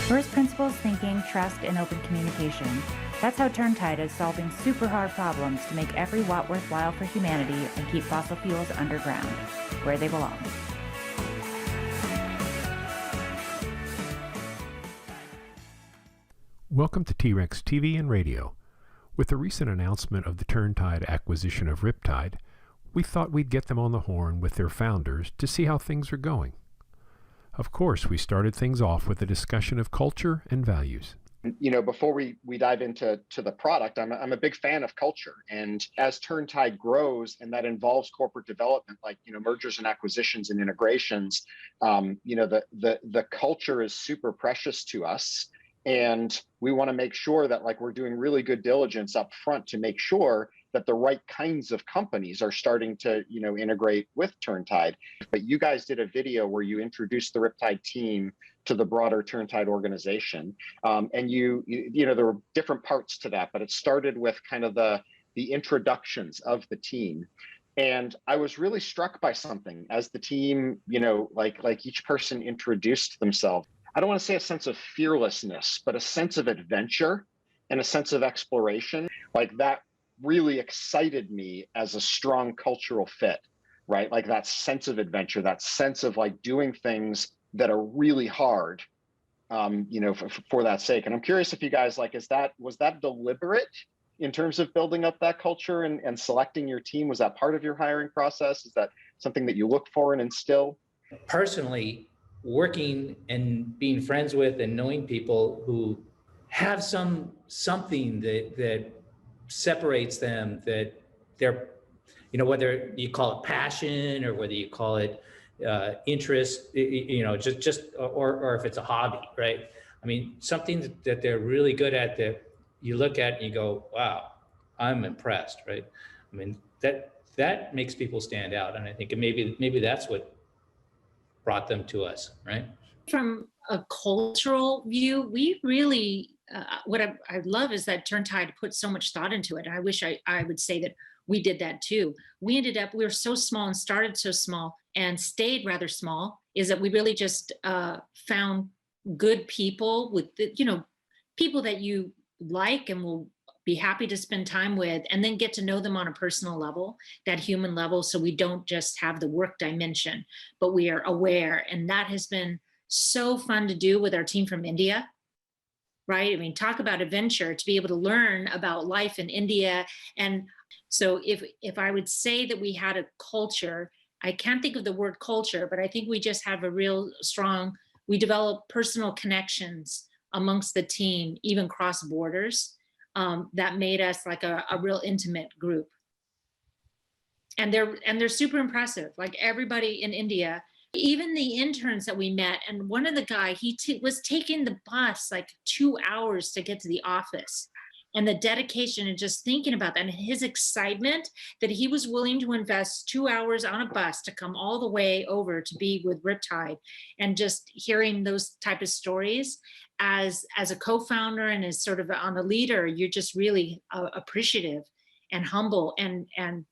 First principles thinking, trust, and open communication. That's how Turntide is solving super hard problems to make every watt worthwhile for humanity and keep fossil fuels underground, where they belong. Welcome to T-Rex TV and Radio. With the recent announcement of the Turntide acquisition of Riptide, we thought we'd get them on the horn with their founders to see how things are going. Of course, we started things off with a discussion of culture and values. You know, before we dive into the product, I'm a big fan of culture. And as Turntide grows, and that involves corporate development, like, mergers and acquisitions and integrations, the culture is super precious to us. And we want to make sure that we're doing really good diligence up front to make sure that the right kinds of companies are starting to, integrate with Turntide. But you guys did a video where you introduced the Riptide team to the broader Turntide organization. And there were different parts to that, but it started with kind of the introductions of the team. And I was really struck by something as the team, like each person introduced themselves. I don't want to say a sense of fearlessness, but a sense of adventure and a sense of exploration. Like that really excited me as a strong cultural fit, right? Like that sense of adventure, that sense of doing things that are really hard, for that sake. And I'm curious if you guys was that deliberate in terms of building up that culture and selecting your team? Was that part of your hiring process? Is that something that you look for and instill? Personally, working and being friends with and knowing people who have something that separates them, that they're, whether you call it passion or whether you call it interest, or if it's a hobby, right? I mean, something that they're really good at that you look at and you go, wow, I'm impressed, right? I mean, that makes people stand out. And I think maybe that's what brought them to us, right? From a cultural view, we really, what I love is that Turntide put so much thought into it. I wish I would say that we did that too. We were so small and started so small and stayed rather small, is that we really just found good people with, people that you like and will be happy to spend time with, and then get to know them on a personal level, that human level, so we don't just have the work dimension, but we are aware. And that has been so fun to do with our team from India, right? I mean, talk about adventure, to be able to learn about life in India. And so if I would say that we had a culture, I can't think of the word culture, but I think we just have a real strong, we develop personal connections amongst the team, even cross borders. That made us like a real intimate group. And they're super impressive. Like everybody in India, even the interns that we met, and one of the guy, he was taking the bus 2 hours to get to the office. And the dedication, and just thinking about that, and his excitement that he was willing to invest 2 hours on a bus to come all the way over to be with Riptide. And just hearing those type of stories as a co-founder and as sort of on a leader, you're just really appreciative and humble. And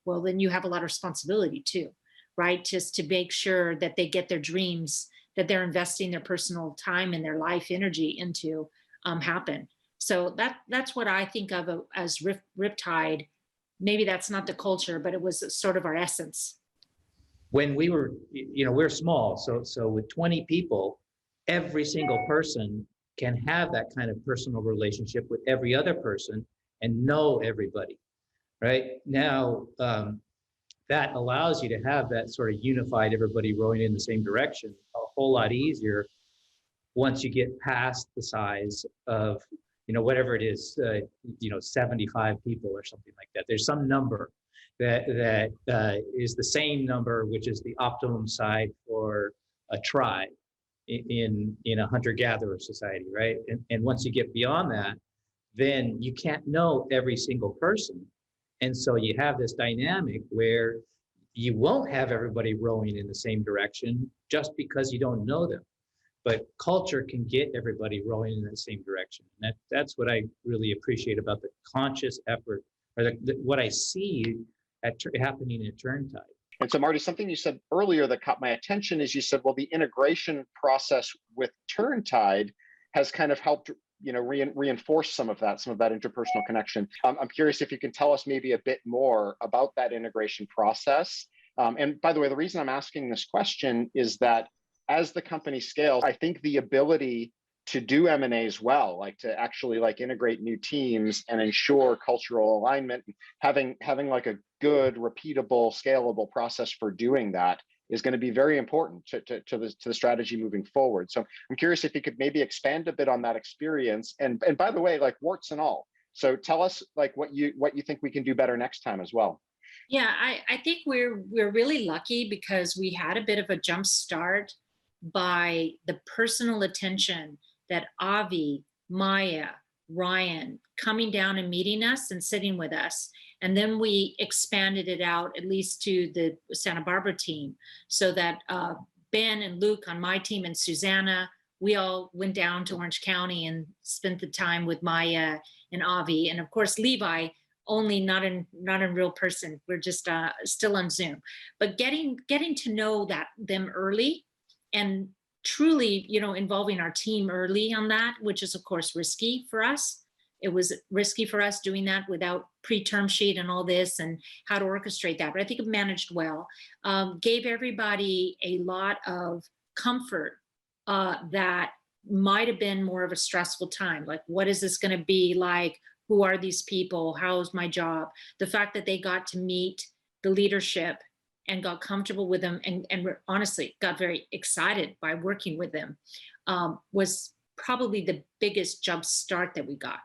well, then you have a lot of responsibility too, right? Just to make sure that they get their dreams, that they're investing their personal time and their life energy into happen. So that's what I think of as Riptide. Maybe that's not the culture, but it was sort of our essence. When we were, we're small. So with 20 people, every single person can have that kind of personal relationship with every other person and know everybody, right? Now, that allows you to have that sort of unified, everybody rowing in the same direction a whole lot easier once you get past the size of, whatever it is, 75 people or something like that. There's some number that is the same number, which is the optimum size for a tribe in a hunter-gatherer society, right? And once you get beyond that, then you can't know every single person. And so you have this dynamic where you won't have everybody rowing in the same direction just because you don't know them. But culture can get everybody rowing in the same direction. And that's what I really appreciate about the conscious effort, or what I see happening at Turntide. And so, Marti, something you said earlier that caught my attention is you said, well, the integration process with Turntide has kind of helped reinforce some of that interpersonal connection. I'm curious if you can tell us maybe a bit more about that integration process. And by the way, the reason I'm asking this question is that as the company scales, I think the ability to do M&As well, like to actually like integrate new teams and ensure cultural alignment, having like a good, repeatable, scalable process for doing that is going to be very important to the strategy moving forward. So I'm curious if you could maybe expand a bit on that experience. And by the way, like warts and all. So tell us like what you think we can do better next time as well. Yeah, I think we're really lucky because we had a bit of a jump start by the personal attention that Avi, Maya, Ryan coming down and meeting us and sitting with us. And then we expanded it out at least to the Santa Barbara team so that Ben and Luke on my team and Susanna, we all went down to Orange County and spent the time with Maya and Avi. And of course, Levi, only not in real person. We're just still on Zoom. But getting to know them early and truly, involving our team early on that, which is of course risky for us. It was risky for us doing that without pre-term sheet and all this and how to orchestrate that. But I think it managed well. Gave everybody a lot of comfort that might have been more of a stressful time. Like, what is this going to be like? Who are these people? How's my job? The fact that they got to meet the leadership and got comfortable with them and honestly got very excited by working with them was probably the biggest jump start that we got.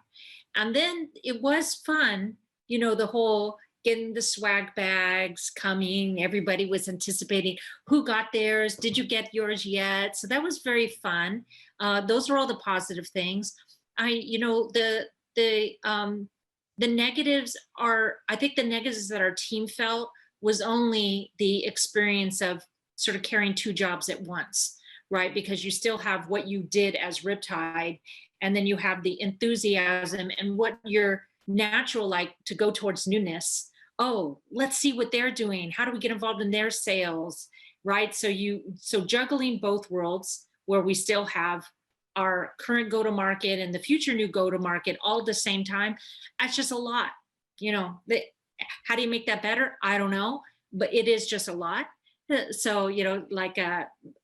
And then it was fun, the whole getting the swag bags coming. Everybody was anticipating who got theirs. Did you get yours yet? So that was very fun. Those are all the positive things. The negatives are, I think the negatives that our team felt was only the experience of sort of carrying two jobs at once, right? Because you still have what you did as Riptide, and then you have the enthusiasm and what you're natural like to go towards newness. Oh, let's see what they're doing. How do we get involved in their sales, right? So juggling both worlds where we still have our current go-to-market and the future new go-to-market all at the same time, that's just a lot. How do you make that better? I don't know, but it is just a lot. So,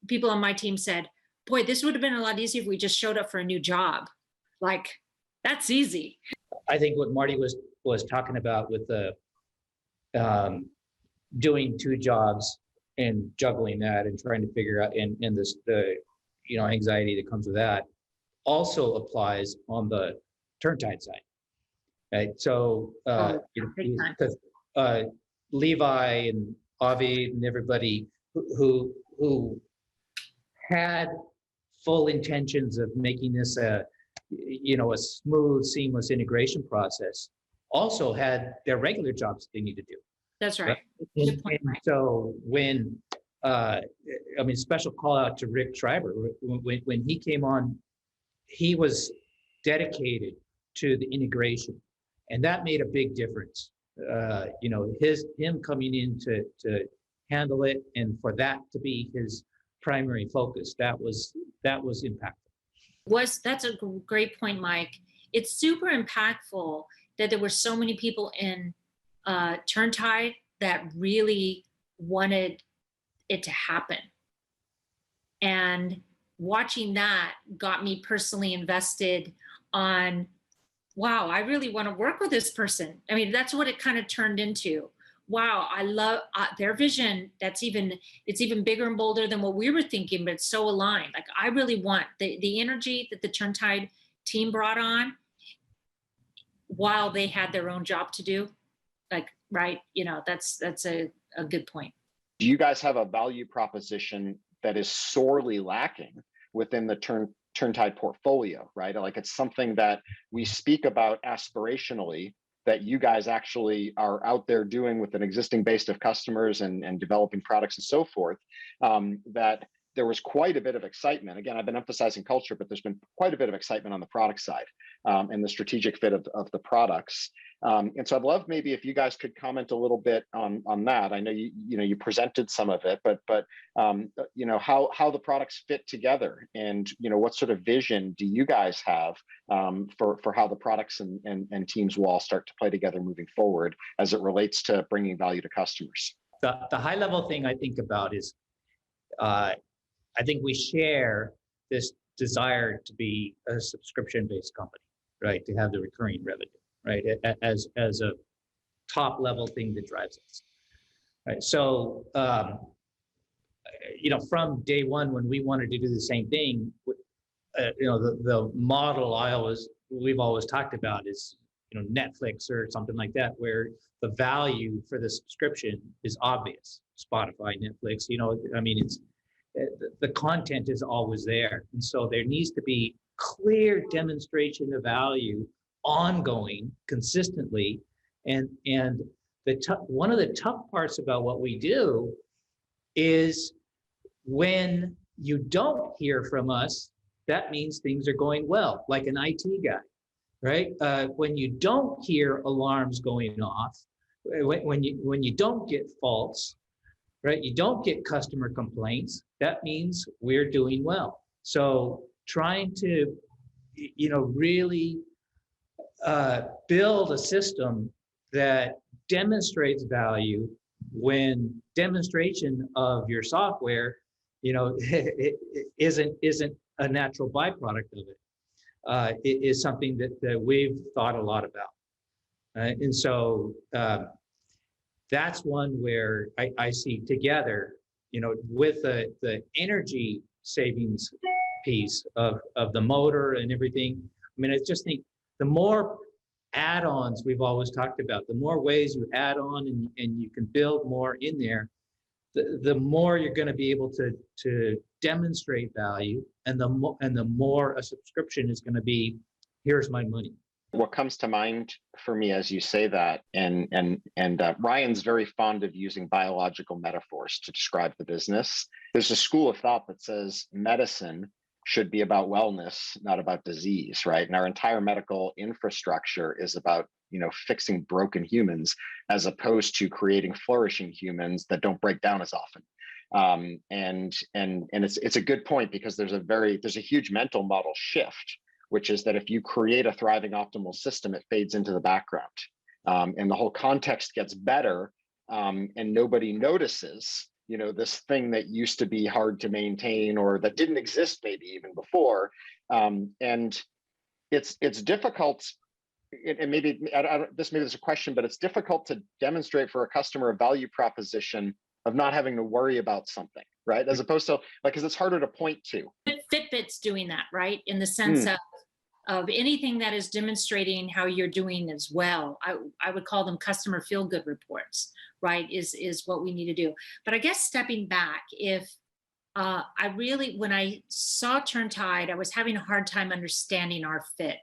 people on my team said, boy, this would have been a lot easier if we just showed up for a new job. Like, that's easy. I think what Marti was talking about with the doing two jobs and juggling that and trying to figure out and the anxiety that comes with that also applies on the Turntide side. Right. So because Levi and Avi and everybody who had full intentions of making this a smooth, seamless integration process also had their regular jobs they need to do. That's right. Good point, right? So when special call out to Rick Schreiber. When he came on, he was dedicated to the integration, and that made a big difference. Him coming in to handle it, and for that to be his primary focus, that was impactful. That's a great point, Mike. It's super impactful that there were so many people in Turntide that really wanted it to happen. And watching that got me personally invested on, wow, I really want to work with this person. I mean, that's what it kind of turned into. Wow, I love their vision. It's even bigger and bolder than what we were thinking, but it's so aligned. Like, I really want the energy that the Turntide team brought on while they had their own job to do. Like, right, that's a good point. Do you guys have a value proposition that is sorely lacking within the Turntide portfolio, right? Like, it's something that we speak about aspirationally that you guys actually are out there doing with an existing base of customers and developing products and so forth, that there was quite a bit of excitement. Again, I've been emphasizing culture, but there's been quite a bit of excitement on the product side and the strategic fit of the products. And so I'd love maybe if you guys could comment a little bit on that. I know you presented some of it, but how the products fit together, and what sort of vision do you guys have for how the products and teams will all start to play together moving forward as it relates to bringing value to customers. The high level thing I think about is I think we share this desire to be a subscription based company, right? To have the recurring revenue, right? As a top level thing that drives us, right? So, from day one, when we wanted to do the same thing, the model we've always talked about is, Netflix or something like that, where the value for the subscription is obvious. Spotify, Netflix, it's the content is always there, and so there needs to be clear demonstration of value, ongoing, consistently, and one of the tough parts about what we do is when you don't hear from us, that means things are going well, like an IT guy, right? When you don't hear alarms going off, when you don't get faults, right? You don't get customer complaints, that means we're doing well. So trying to, really build a system that demonstrates value when demonstration of your software, it isn't a natural byproduct of it. It is something that we've thought a lot about. And so that's one where I see together, with the energy savings piece of the motor and everything. I just think the more add-ons we've always talked about, the more ways you add on and you can build more in there, the more you're going to be able to demonstrate value, and the more a subscription is going to be, here's my money. What comes to mind for me as you say that, and Ryan's very fond of using biological metaphors to describe the business. There's a school of thought that says medicine should be about wellness, not about disease, right? And our entire medical infrastructure is about fixing broken humans as opposed to creating flourishing humans that don't break down as often. And it's a good point, because there's a huge mental model shift, which is that if you create a thriving optimal system, it fades into the background, and the whole context gets better, and nobody notices, this thing that used to be hard to maintain or that didn't exist maybe even before, and it's difficult. And maybe this is a question, but it's difficult to demonstrate for a customer a value proposition of not having to worry about something, right? As opposed to because it's harder to point to. Fitbit's doing that, right? In the sense of anything that is demonstrating how you're doing as well. I would call them customer feel-good reports, right? Is what we need to do. But I guess stepping back, if when I saw Turntide, I was having a hard time understanding our fit.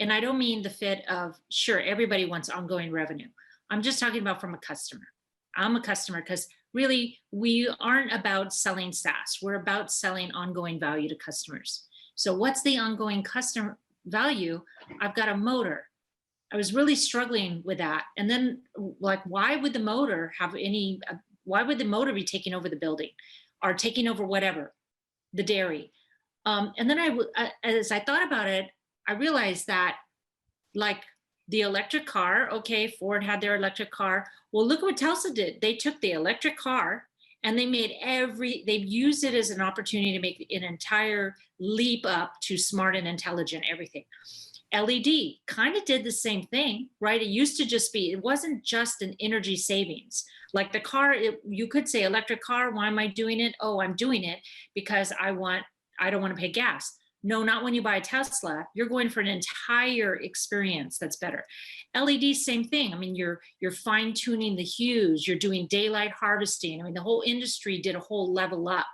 And I don't mean the fit of, sure, everybody wants ongoing revenue. I'm just talking about from a customer. I'm a customer because really we aren't about selling SaaS. We're about selling ongoing value to customers. So what's the ongoing customer value? I've got a motor. I was really struggling with that. And then why would the motor be taking over the building or taking over whatever, the dairy? And then as I thought about it, I realized that the electric car, okay, Ford had their electric car. Well, look what Tesla did. They took the electric car and they they've used it as an opportunity to make an entire leap up to smart and intelligent everything. LED kind of did the same thing, right? It wasn't just an energy savings. Like the car, you could say electric car, why am I doing it? Oh, I'm doing it because I don't want to pay gas. No, not when you buy a Tesla. You're going for an entire experience that's better. LED, same thing. You're fine tuning the hues. You're doing daylight harvesting. The whole industry did a whole level up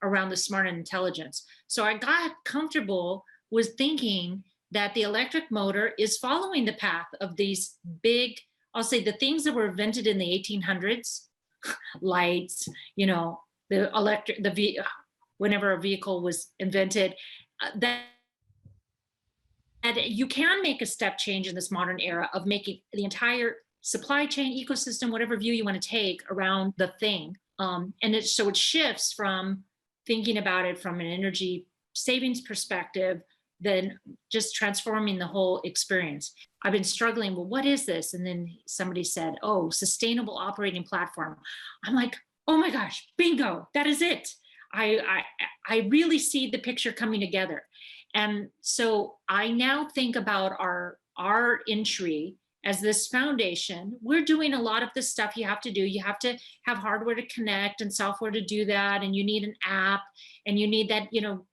around the smart and intelligence. So I got comfortable with thinking that the electric motor is following the path of these big, I'll say the things that were invented in the 1800s, lights, whenever a vehicle was invented, that And you can make a step change in this modern era of making the entire supply chain ecosystem, whatever view you want to take around the thing. So it shifts from thinking about it from an energy savings perspective, then just transforming the whole experience. I've been struggling, well, what is this? And then somebody said, oh, sustainable operating platform. I'm like, oh my gosh, bingo, that is it. I really see the picture coming together. And so I now think about our entry as this foundation. We're doing a lot of the stuff you have to do. You have to have hardware to connect and software to do that. And you need an app and you need that,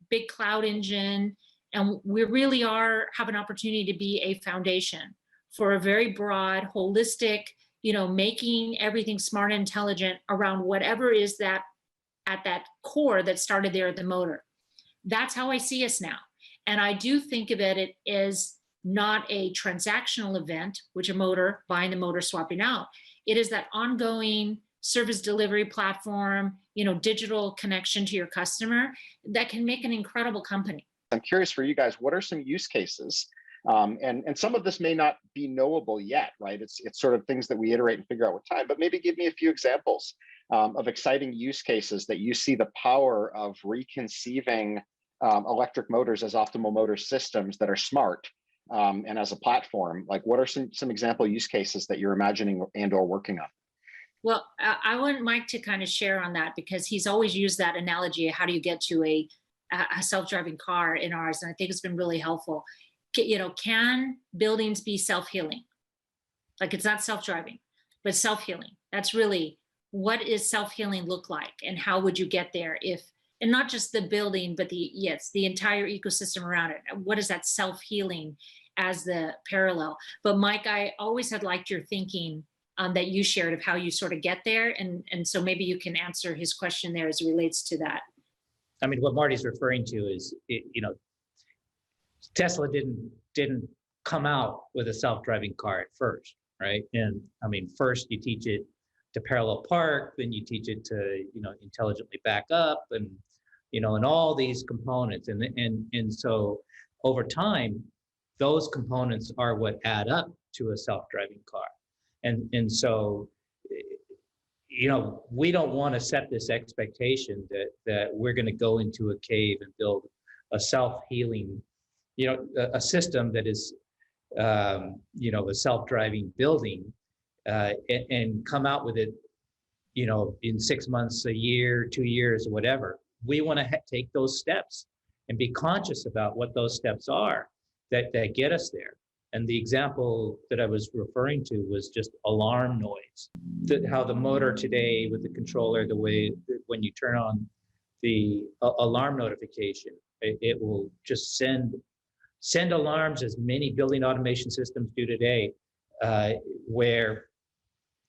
big cloud engine. And we really have an opportunity to be a foundation for a very broad, holistic, making everything smart and intelligent around whatever is that at that core that started there at the motor. That's how I see us now. And I do think of it as not a transactional event, which a motor, buying the motor, swapping out. It is that ongoing service delivery platform, digital connection to your customer that can make an incredible company. I'm curious for you guys, what are some use cases? And some of this may not be knowable yet, right? It's sort of things that we iterate and figure out with time, but maybe give me a few examples of exciting use cases that you see the power of reconceiving electric motors as optimal motor systems that are smart and as a platform. Like, what are some example use cases that you're imagining and or working on? Well, I want Mike to kind of share on that because he's always used that analogy. How do you get to a self-driving car in ours? And I think it's been really helpful. Can buildings be self-healing? Like, it's not self-driving, but self-healing. That's really, what is self-healing look like? And how would you get there and not just the building, but the entire ecosystem around it. What is that self-healing as the parallel? But Mike, I always had liked your thinking that you shared of how you sort of get there. And so maybe you can answer his question there as it relates to that. I mean, what Marty's referring to is, Tesla didn't come out with a self-driving car at first, right? And I mean, first you teach it to parallel park, then you teach it to, intelligently back up, and and all these components, and so over time, those components are what add up to a self-driving car, and so we don't want to set this expectation that we're going to go into a cave and build a self-healing, a system that is, a self-driving building, and come out with it, in 6 months, a year, 2 years, whatever. We want to take those steps and be conscious about what those steps are that get us there. And the example that I was referring to was just alarm noise. How the motor today with the controller, the way that when you turn on the alarm notification, it will just send alarms, as many building automation systems do today, where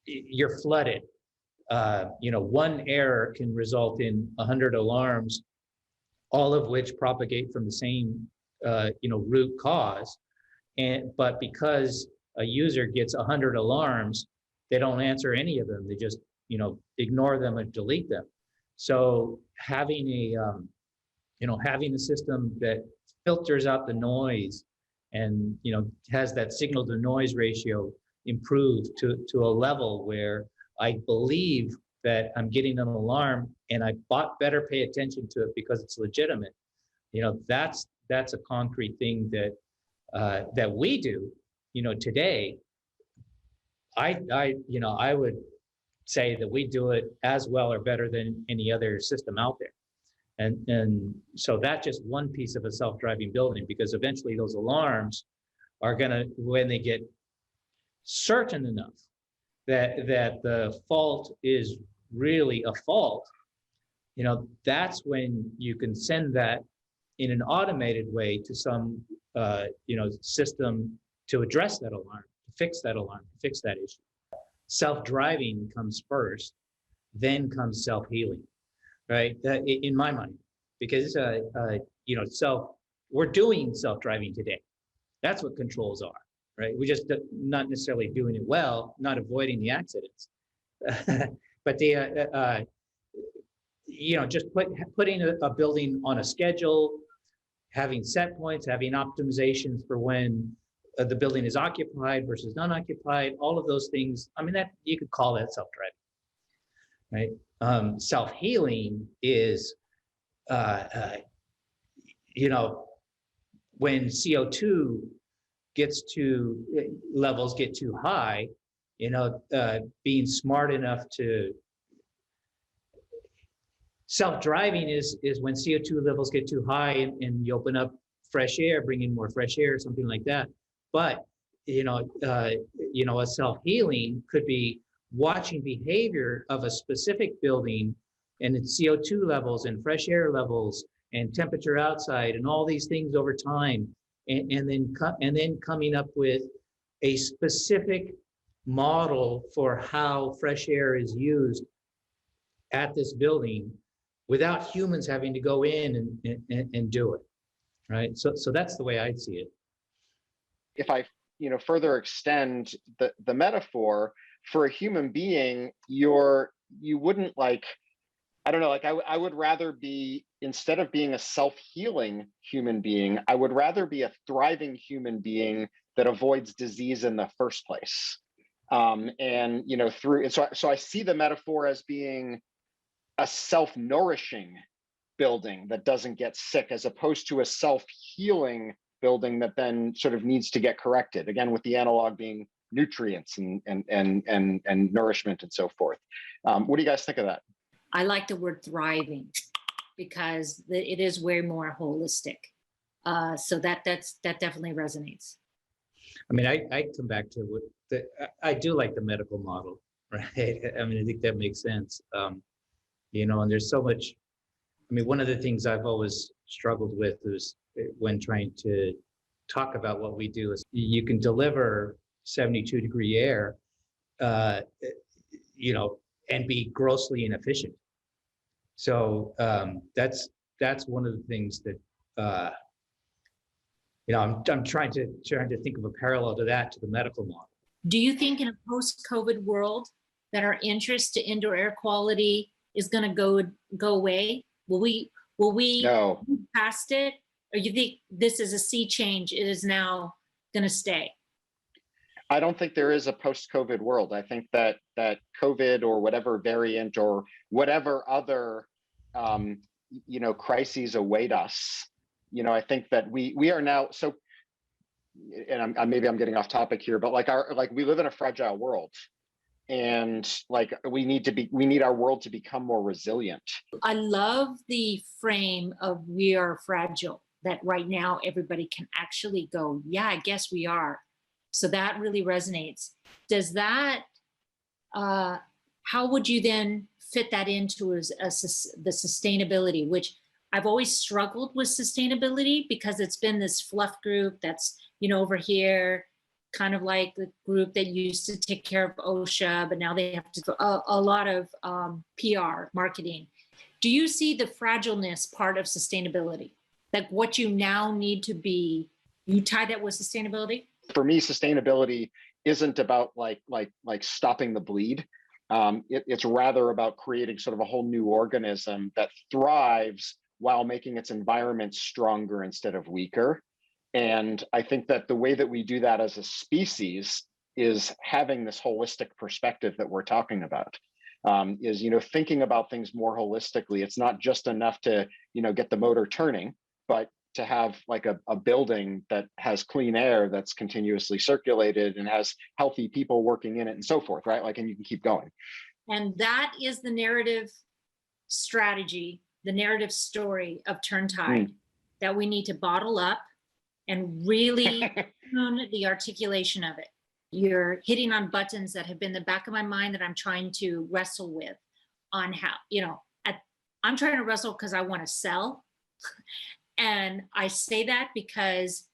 you're flooded. One error can result in 100 alarms, all of which propagate from the same, root cause. But because a user gets 100 alarms, they don't answer any of them. They just, ignore them and delete them. So having a system that filters out the noise and, has that signal to noise ratio improved to a level where I believe that I'm getting an alarm and I better pay attention to it because it's legitimate. That's a concrete thing that we do, today. I would say that we do it as well or better than any other system out there. And so that's just one piece of a self-driving building, because eventually those alarms are gonna, when they get certain enough that the fault is really a fault, that's when you can send that in an automated way to some system to address that alarm, to fix that alarm, to fix that issue. Self-driving comes first, then comes self-healing, right? In my mind, because we're doing self-driving today. That's what controls are, right? We just not necessarily doing it well, not avoiding the accidents, but just putting a building on a schedule, having set points, having optimizations for when the building is occupied versus non-occupied, all of those things. I mean, that you could call that self-driving, right? Self-healing is, you know, when CO2 levels get too high, you know, being smart enough to self-driving is when CO2 levels get too high and you open up fresh air, bring in more fresh air, something like that. But a self-healing could be watching behavior of a specific building and its CO2 levels and fresh air levels and temperature outside and all these things over time, and then coming up with a specific model for how fresh air is used at this building without humans having to go in and do it, right? So that's the way I'd see it. If I further extend the metaphor, for a human being, you wouldn't I would rather be, instead of being a self-healing human being, I would rather be a thriving human being that avoids disease in the first place. So I see the metaphor as being a self-nourishing building that doesn't get sick, as opposed to a self-healing building that then sort of needs to get corrected. Again, with the analog being nutrients and nourishment and so forth. What do you guys think of that? I like the word thriving because it is way more holistic. So that definitely resonates. I mean, I come back to I do like the medical model, right? I mean, I think that makes sense. And there's so much. I mean, one of the things I've always struggled with is when trying to talk about what we do is you can deliver 72-degree air, and be grossly inefficient. So that's one of the things that I'm trying to think of a parallel to that, to the medical model. Do you think in a post-COVID world that our interest to indoor air quality is going to go away? Will we No. move past it, or you think this is a sea change? It is now going to stay. I don't think there is a post-COVID world. I think that COVID or whatever variant or whatever other crises await us. I think that we are now so. And maybe I'm getting off topic here, but we live in a fragile world, and we need our world to become more resilient. I love the frame of we are fragile. That right now everybody can actually go, yeah, I guess we are. So that really resonates. Does that, how would you then fit that into the sustainability, which I've always struggled with sustainability because it's been this fluff group that's, over here, kind of like the group that used to take care of OSHA, but now they have to do a lot of PR, marketing. Do you see the fragileness part of sustainability? Like what you now need to be, you tie that with sustainability? For me, sustainability isn't about like stopping the bleed. It's rather about creating sort of a whole new organism that thrives while making its environment stronger instead of weaker. And I think that the way that we do that as a species is having this holistic perspective that we're talking about. Is thinking about things more holistically. It's not just enough to get the motor turning, but to have a building that has clean air that's continuously circulated and has healthy people working in it and so forth, right? And you can keep going. And that is the narrative strategy, the narrative story of Turntide that we need to bottle up and really tune the articulation of it. You're hitting on buttons that have been in the back of my mind that I'm trying to wrestle with on how, I'm trying to wrestle because I want to sell. And I say that because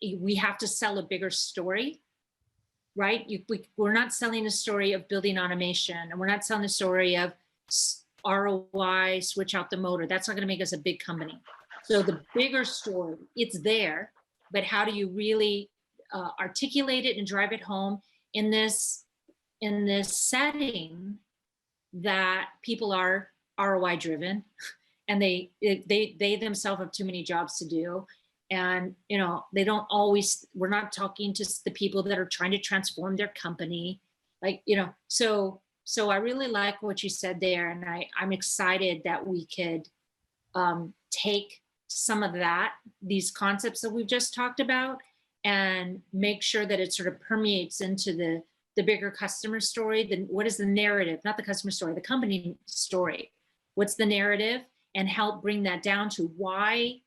we have to sell a bigger story, right? We're not selling a story of building automation, and we're not selling a story of ROI, switch out the motor. That's not going to make us a big company. So the bigger story, it's there, but how do you really articulate it and drive it home in this setting that people are ROI driven and they themselves have too many jobs to do. And, you know, they don't always, we're not talking to the people that are trying to transform their company. Like, you know, so I really like what you said there. And I'm excited that we could take some of these concepts that we've just talked about, and make sure that it sort of permeates into the bigger customer story. Then what is the narrative, not the customer story, the company story? What's the narrative? And help bring that down to why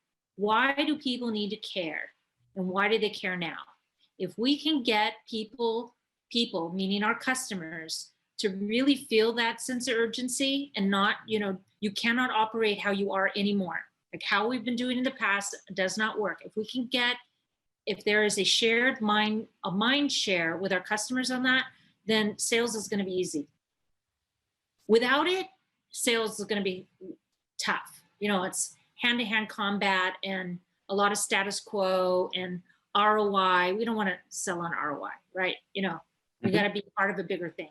do people need to care, and why do they care now? If we can get people, meaning our customers, to really feel that sense of urgency, and not, you know, you cannot operate how you are anymore. Like how we've been doing in the past does not work. If there is a mind share with our customers on that, then sales is going to be easy. Without it, sales is going to be tough. You know, it's hand-to-hand combat and a lot of status quo and ROI. We don't want to sell on ROI, right? You know, we got to be part of a bigger thing.